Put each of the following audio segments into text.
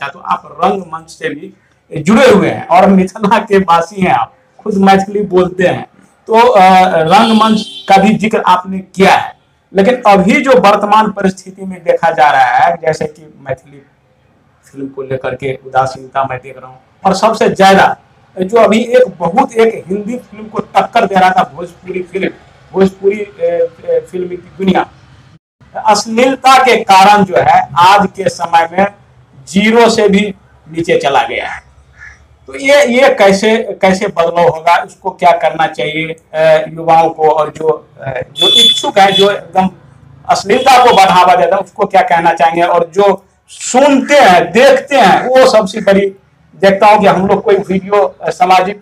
तो आप रंगमंच से भी जुड़े हुए हैं और मिथिला के वासी हैं, आप खुद मैथिली बोलते हैं, तो रंगमंच का भी जिक्र आपने किया है। लेकिन अभी जो वर्तमान परिस्थिति में देखा जा रहा है, जैसे कि मैथिली फिल्म को लेकर के उदासीनता मैं देख रहा हूँ, और सबसे ज्यादा जो अभी एक हिंदी फिल्म को टक्कर दे रहा था भोजपुरी फिल्म की दुनिया, अश्लीलता के कारण जो है आज के समय में 0 से भी नीचे चला गया है। तो ये कैसे बदलाव होगा, इसको क्या करना चाहिए युवाओं को, और जो इच्छुक है, जो एकदम अश्लीलता को बढ़ावा देता है, उसको क्या कहना चाहेंगे, और जो सुनते हैं देखते हैं, वो सबसे बड़ी देखता हूँ कि हम लोग कोई वीडियो सामाजिक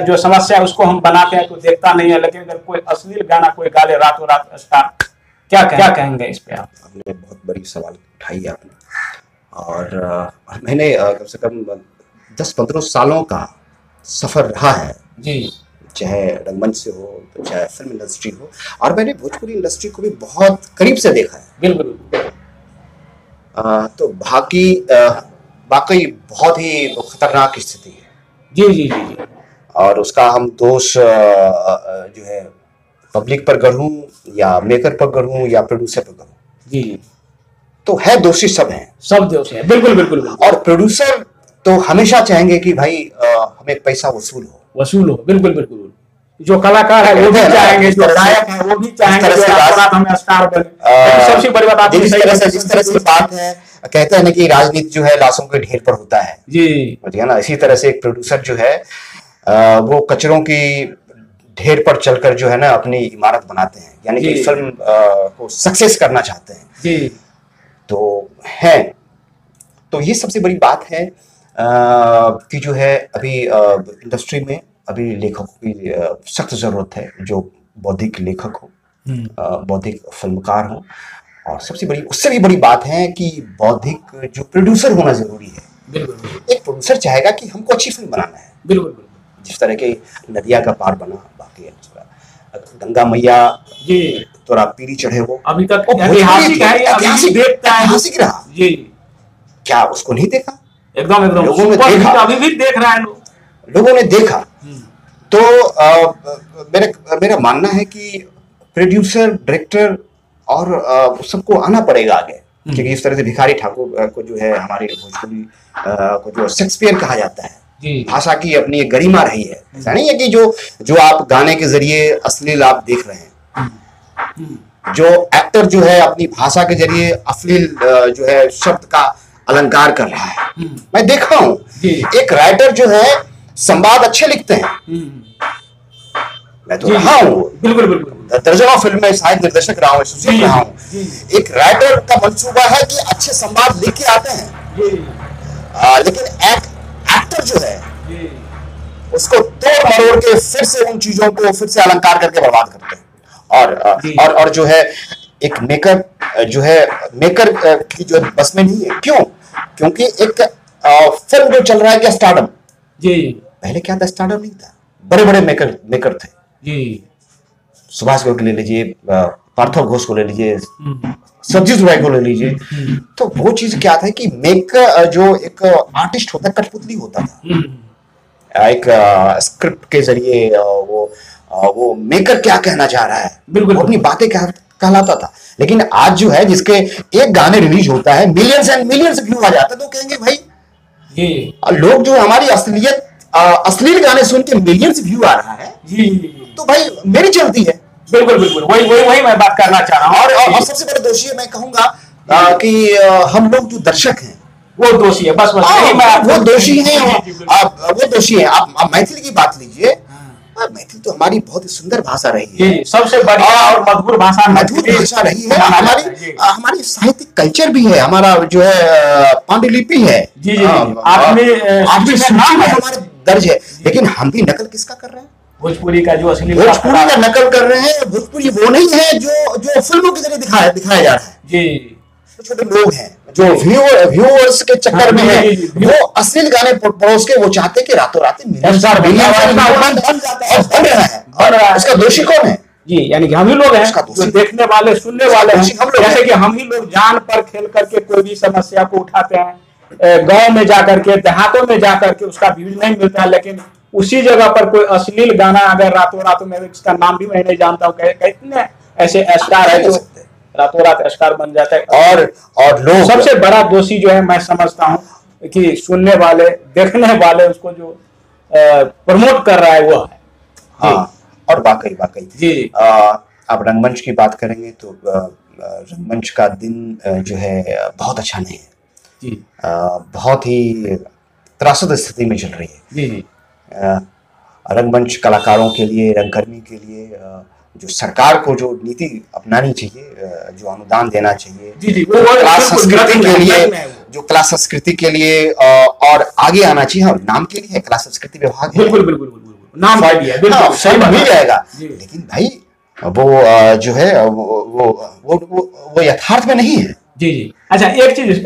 जो समस्या है उसको हम बनाते हैं तो देखता नहीं है, लेकिन अगर कोई अश्लील गाना कोई गा ले रातों रात स्टार, क्या कहेंगे इस पे आप? आपने बहुत बड़ी सवाल उठाई है आपने, और मैंने कम से कम 10-15 सालों का सफर रहा है जी, चाहे रंगमंच से हो तो चाहे फिल्म इंडस्ट्री हो, और मैंने भोजपुरी इंडस्ट्री को भी बहुत करीब से देखा है। बिल्कुल। तो वाकई बहुत ही खतरनाक स्थिति है। जी जी जी जी। और उसका हम दोष जो है पब्लिक पर गढ़ूं या मेकर पर गढ़ूं या प्रोड्यूसर पर गढ़ूं, जी, तो है दोषी सब हैं, सब दोषी हैं। बिल्कुल बिल्कुल बिल्कुल। और प्रोड्यूसर तो हमेशा चाहेंगे कि भाई हमें पैसा वसूल हो। बिल्कुल बिल्कुल। जो कलाकार है वो भी चाहेंगे, जो गायक है वो भी चाहेंगे हमें स्टार बने। सबसे बड़ी बात जिस तरह से बात है, कहते हैं ना कि राजनीति जो है लाशों के ढेर पर होता है जी, है ना, इसी तरह से एक प्रोड्यूसर जो है वो कचरों की ढेर पर चलकर जो है ना अपनी इमारत बनाते हैं, यानी कि फिल्म को सक्सेस करना चाहते हैं जी। तो है, तो ये सबसे बड़ी बात है कि जो है अभी इंडस्ट्री में अभी लेखकों की सख्त जरूरत है, जो बौद्धिक लेखक हो, बौद्धिक फिल्मकार हो, और सबसे बड़ी उससे भी बड़ी बात है कि बौद्धिक जो प्रोड्यूसर होना जरूरी है। बिल्कुल। एक प्रोड्यूसर चाहेगा कि हमको अच्छी फिल्म बनाना है। बिल्कुल। जिस तरह के नदिया का पार बना, बाकी गंगा मैया जी तोरा पीरी चढ़े, वो अभी तक ऐतिहासिक रहा जी। क्या उसको नहीं देखा? एकदम लोगों ने देखा, अभी भी देख रहा है, लोगों ने देखा। तो मेरा मानना है कि प्रोड्यूसर, डायरेक्टर और सबको आना पड़ेगा आगे, क्योंकि इस तरह से भिखारी ठाकुर को जो है हमारे भोजपुरी को जो शेक्सपियर कहा जाता है, भाषा की अपनी एक गरिमा रही है। ऐसा नहीं है कि जो आप गाने के जरिए अश्लील आप देख रहे हैं, जो एक्टर जो है अपनी भाषा के जरिए अश्लील जो है शब्द का अलंकार कर रहा है। मैं देखा हूं एक राइटर जो है संवाद अच्छे लिखते हैं, मैं तो रहा हूं, बिल्कुल दर्जनों फिल्म में सहायक निर्देशक रहा हूं, एसोसिएट रहा हूं। एक राइटर का मंसूबा है कि अच्छे संवाद लिख के आते हैं, लेकिन एक्टर जो है उसको तोड़ मरोड़ के फिर से उन चीजों को फिर से अलंकार करके बर्बाद करते हैं। और जो है एक मेकर जो है, मेकर की जो बस में नहीं है। क्यों? क्योंकि एक फिल्म जो चल रहा है क्या स्टारडम जी, पहले क्या था? स्टारडम नहीं था, बड़े बड़े मेकर थे जी। सुभाष को ले लीजिए, पार्थो घोष को ले लीजिए, सज्जित राय को ले लीजिए। तो वो चीज क्या था कि मेकर जो एक आर्टिस्ट होता है, कठपुतली होता था, एक स्क्रिप्ट के जरिए वो मेकर क्या कहना चाह रहा है, बिल्कुल अपनी बातें क्या कहलाता था। लेकिन आज जो है जिसके एक गाने रिलीज होता है मिलियंस एंड मिलियंस व्यू आ जाता है, तो कहेंगे भाई लोग जो हमारी अश्लील गाने सुन के मिलियंस व्यू आ रहा है जी, तो भाई मेरी चलती है। बिल्कुल वही मैं बात करना चाह रहा हूँ। और सबसे बड़ा दोषी है, मैं कहूंगा कि हम लोग जो दर्शक हैं वो दोषी है। बस वो दोषी है, वो दोषी है। आप मैथिली की बात लीजिए, मैथिली तो हमारी बहुत ही सुंदर भाषा रही है, सबसे बढ़िया और मधुर भाषा रही है। हमारी साहित्यिक कल्चर भी है, हमारा जो है पांडुलिपि है, हमारे दर्ज है। लेकिन हम भी नकल किसका कर रहे हैं? भोजपुरी का जो असली भोजपुरी का नकल कर रहे हैं। भोजपुरी वो नहीं है जो फिल्मों के जरिए दिखाया जा रहा है जी। छोटे लोग हैं जो व्यूअर्स के चक्कर में है, वो अश्लील गाने परोस के वो चाहते कि रातों रात बन रहा है। उसका दोषी कौन है? जी, यानी कि हम ही लोग हैं, जो देखने वाले सुनने वाले हैं। जैसे कि हम ही लोग जान पर खेल करके कोई भी समस्या को उठाते हैं, गांव में जाकर के, देहातों में जाकर के उसका व्यूज नहीं मिलता है, लेकिन उसी जगह पर कोई अश्लील गाना अगर रातों रात में, इसका नाम भी मैं नहीं जानता हूँ, कितने ऐसे स्टार है जो रातों रात स्टार बन जाता है। और लोग, सबसे बड़ा दोषी जो है मैं समझता हूँ कि सुनने वाले, देखने वाले, उसको जो प्रमोट कर रहा है वो है। हाँ, और वाकई जी आप रंगमंच की बात करेंगे तो रंगमंच का दिन जो है बहुत अच्छा नहीं है जी, बहुत ही त्रासद स्थिति में चल रही है। जी जी, रंगमंच कलाकारों के लिए, रंगकर्मी के लिए जो सरकार को जो नीति अपनानी चाहिए, जो अनुदान देना चाहिए, जी जी, वो कला संस्कृति के लिए, वो जो कला संस्कृति के लिए और आगे आना चाहिए। और नाम के लिए है, कला संस्कृति विभाग है, बिल्कुल बिल्कुल बिल्कुल नाम दे दिया, बिल्कुल सही बात मिल है। जाएगा, जी। लेकिन भाई वो जो है वो यथार्थ में नहीं है। जी जी, अच्छा एक चीज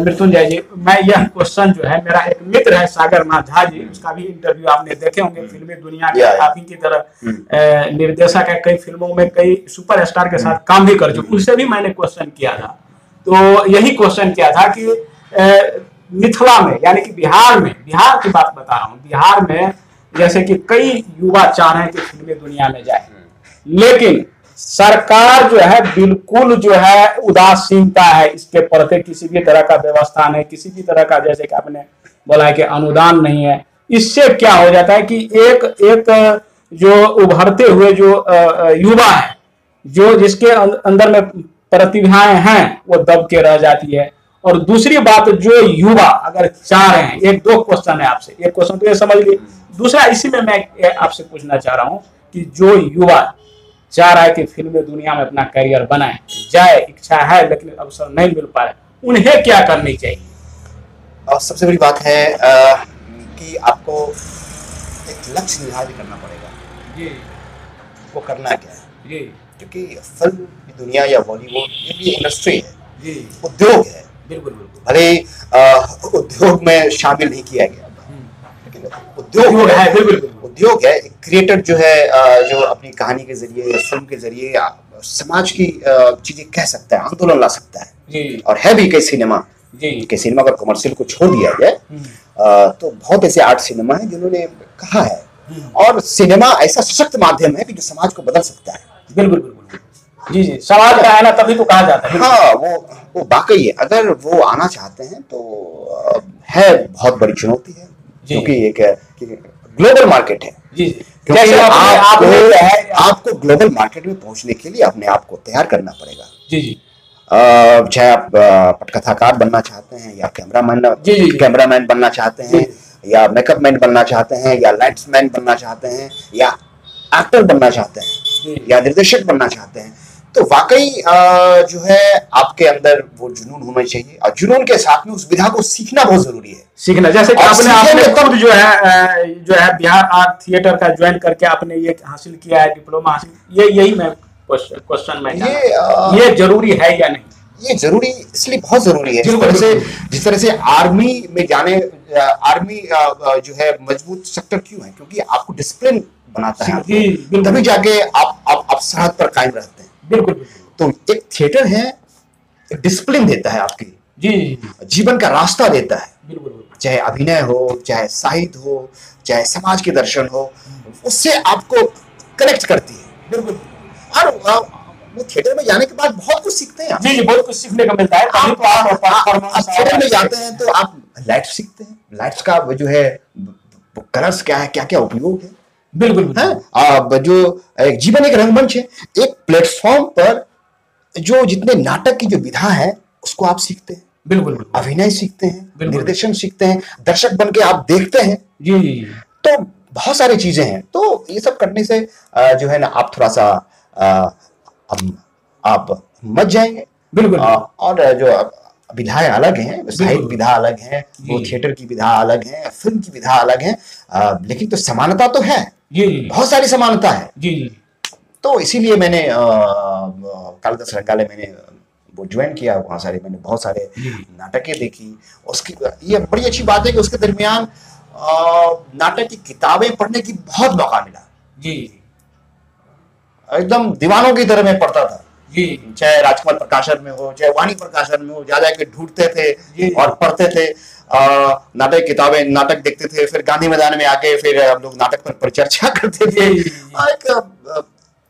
मृत्युंजय जी, मैं यह क्वेश्चन जो है, मेरा एक मित्र है सागर नाथ झा जी, उसका भी इंटरव्यू आपने देखे होंगे, फिल्मी दुनिया के काफी की तरह निर्देशक है, कई फिल्मों में कई सुपरस्टार के साथ काम भी कर चुके, उनसे भी मैंने क्वेश्चन किया था। तो यही क्वेश्चन किया था कि मिथिला में, यानी कि बिहार में, बिहार की बात बता रहा हूँ, बिहार में जैसे कि कई युवा चाह रहे हैं कि फिल्मी दुनिया में जाए, लेकिन सरकार जो है बिल्कुल जो है उदासीनता है इसके प्रति, किसी भी तरह का व्यवस्था नहीं, किसी भी तरह का, जैसे कि आपने बोला है कि अनुदान नहीं है। इससे क्या हो जाता है कि एक जो उभरते हुए जो युवा है, जो जिसके अंदर में प्रतिभाएं हैं, वो दब के रह जाती है। और दूसरी बात, जो युवा अगर चाह रहे हैं, एक दो क्वेश्चन है आपसे, एक क्वेश्चन तो ये समझ लीजिए, दूसरा इसी में मैं आपसे पूछना चाह रहा हूं कि जो युवा चाह रहा है कि फिल्मी दुनिया में अपना करियर बनाए, जाए, इच्छा है लेकिन अवसर नहीं मिल पा रहा, उन्हें क्या करनी चाहिए? और सबसे बड़ी बात है कि आपको एक लक्ष्य निर्धारित करना पड़ेगा। जी, वो करना क्या है? जी, क्योंकि फिल्म की दुनिया या बॉलीवुड ये भी इंडस्ट्री है, जी, उद्योग है, बिल्कुल बिल्कुल, भले उद्योग में शामिल नहीं किया गया, लेकिन उद्योग है, बिल्कुल उद्योग है। क्रिएटर जो है जो अपनी कहानी के जरिए, फिल्म के जरिए समाज की चीजें कह सकता है, आंदोलन ला सकता है। जी, और है भी कई सिनेमा, जी, कि सिनेमा अगर कमर्शियल को छोड़ दिया जाए तो बहुत ऐसे आर्ट सिनेमा है जिन्होंने कहा है, और सिनेमा ऐसा सशक्त माध्यम है कि जो समाज को बदल सकता है। बिल्कुल बिल्कुल, जी जी, समाज का आना तभी तो कहा जाता है। हाँ, वो वाकई है, अगर वो आना चाहते हैं तो है बहुत बड़ी चुनौती है, क्योंकि एक ग्लोबल मार्केट है। जी, क्योंकि आपको ग्लोबल मार्केट में पहुंचने के लिए अपने आप को तैयार करना पड़ेगा। जी जी, चाहे आप पटकथाकार बनना चाहते हैं, या कैमरामैन बनना चाहते हैं, या मेकअप मैन बनना चाहते हैं, या लाइट्समैन बनना चाहते हैं, या एक्टर बनना चाहते हैं, या निर्देशक बनना चाहते हैं, तो वाकई जो है आपके अंदर वो जुनून होना चाहिए, और जुनून के साथ में उस विधा को सीखना बहुत जरूरी है। सीखना, जैसे कि आपने खुद जो है बिहार आर्ट थिएटर का ज्वाइन करके आपने ये हासिल किया है, डिप्लोमा हासिल, यही मैं क्वेश्चन में ये जरूरी है या नहीं? ये जरूरी, इसलिए बहुत जरूरी है। जिस तरह से आर्मी में जाने, आर्मी जो है मजबूत सेक्टर क्यों है? क्योंकि आपको डिसिप्लिन बनाता है, तभी जाके आप सरहद पर कायम रहते हैं। बिल्कुल, तो एक थिएटर है, एक डिसिप्लिन देता है, आपकी जी जीवन का रास्ता देता है। बिल्कुल, चाहे अभिनय हो, चाहे साहित्य हो, चाहे समाज के दर्शन हो, उससे आपको कनेक्ट करती है। बिल्कुल, और वो थिएटर में जाने के बाद बहुत कुछ सीखते हैं। जी, बहुत कुछ सीखने को मिलता है। आप थिएटर में जाते हैं तो आप लाइट सीखते हैं, लाइट्स का जो है कलर्स क्या है, क्या क्या उपयोग है। बिल्कुल है, जो एक जीवन एक रंगमंच है, एक प्लेटफॉर्म पर जो जितने नाटक की जो विधा है उसको आप सीखते हैं। बिल्कुल, अभिनय सीखते हैं, निर्देशन सीखते हैं, दर्शक बन के आप देखते हैं। जी, तो बहुत सारी चीजें हैं। तो ये सब करने से जो है ना, आप थोड़ा सा आप मच जाएंगे। बिल्कुल, और जो विधाएं अलग हैं, साहित्य विधा अलग है, वो थिएटर की विधा अलग है, फिल्म की विधा अलग है, लेकिन तो समानता तो है, बहुत सारी समानता है। जी, तो इसीलिए मैंने कालिदास रंगालय मैंने वो ज्वाइन किया, वहाँ सारे मैंने बहुत सारे नाटकें देखी। उसकी ये बड़ी अच्छी बात है कि उसके दरमियान नाटक की किताबें पढ़ने की बहुत मौका मिला। जी, एकदम दीवानों की तरह मैं पढ़ता था। जी चाहे राजकमल प्रकाशन में हो, चाहे वाणी प्रकाशन में हो, जा जाके ढूंढते थे जी और पढ़ते थे। नाटक किताबें, नाटक देखते थे, फिर गांधी मैदान में आके फिर हम लोग नाटक पर परिचर्चा करते थे। जी एक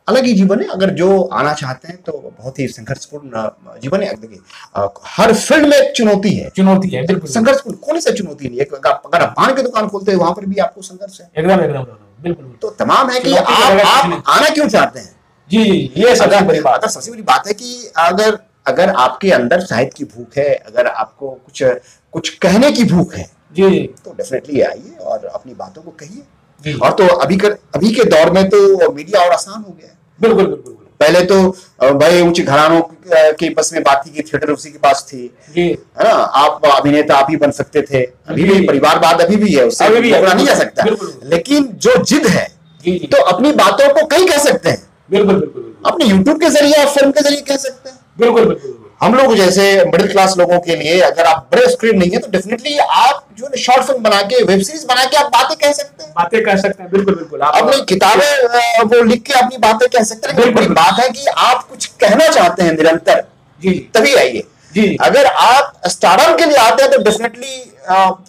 अलग ही जीवन है। अगर जो आना चाहते हैं तो बहुत ही संघर्षपूर्ण जीवन है। देखिए हर फील्ड में एक चुनौती है, बिल्कुल संघर्षपूर्ण, कौन सा चुनौती नहीं है। अगर आप पान की दुकान खोलते हैं वहां पर भी आपको संघर्ष है। एकदम एकदम बिल्कुल। तो तमाम है कि चुनौती का जगह आप किसी ने- आना क्यों चाहते हैं। जी ये सबसे बड़ी बात अगर सबसे बड़ी बात है कि अगर आपके अंदर साहित्य की भूख है, अगर आपको कुछ कहने की भूख है, जी तो डेफिनेटली आइए और अपनी बातों को जी। कहिए। और तो अभी के दौर में तो मीडिया और आसान हो गया है। बिल्कुल बिल्कुल। पहले तो बड़े ऊंचे घरानों की बस में बात थी कि थिएटर उसी के पास थी, जी है ना। आप अभिनेता आप ही बन सकते थे। अभी भी परिवारवाद अभी भी है, उससे अभी भी है, रोका नहीं जा सकता। बिल्कुल। लेकिन जो जिद है, जी तो अपनी बातों को कहीं कह सकते हैं। बिल्कुल बिल्कुल। अपने यूट्यूब के जरिए, फिल्म के जरिए कह सकते हैं। बिल्कुल बिल्कुल। हम लोग जैसे मिडिल क्लास लोगों के लिए, अगर आप बड़े स्क्रीन नहीं है तो डेफिनेटली आप जो है शॉर्ट फिल्म बना के, वेब सीरीज बना के आप बातें कह सकते हैं। बातें कर सकते हैं। बिल्कुल बिल्कुल। आप अपनी किताबें वो लिख के अपनी बातें कह सकते हैं। लेकिन बड़ी बात है कि आप कुछ कहना चाहते हैं निरंतर, जी तभी आइए। जी अगर आप स्टारडम के लिए आते हैं तो डेफिनेटली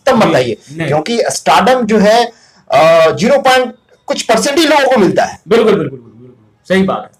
तब मत आइए, क्योंकि स्टारडम जो है 0 कुछ % ही लोगों को मिलता है। बिल्कुल बिल्कुल बिल्कुल सही बात है।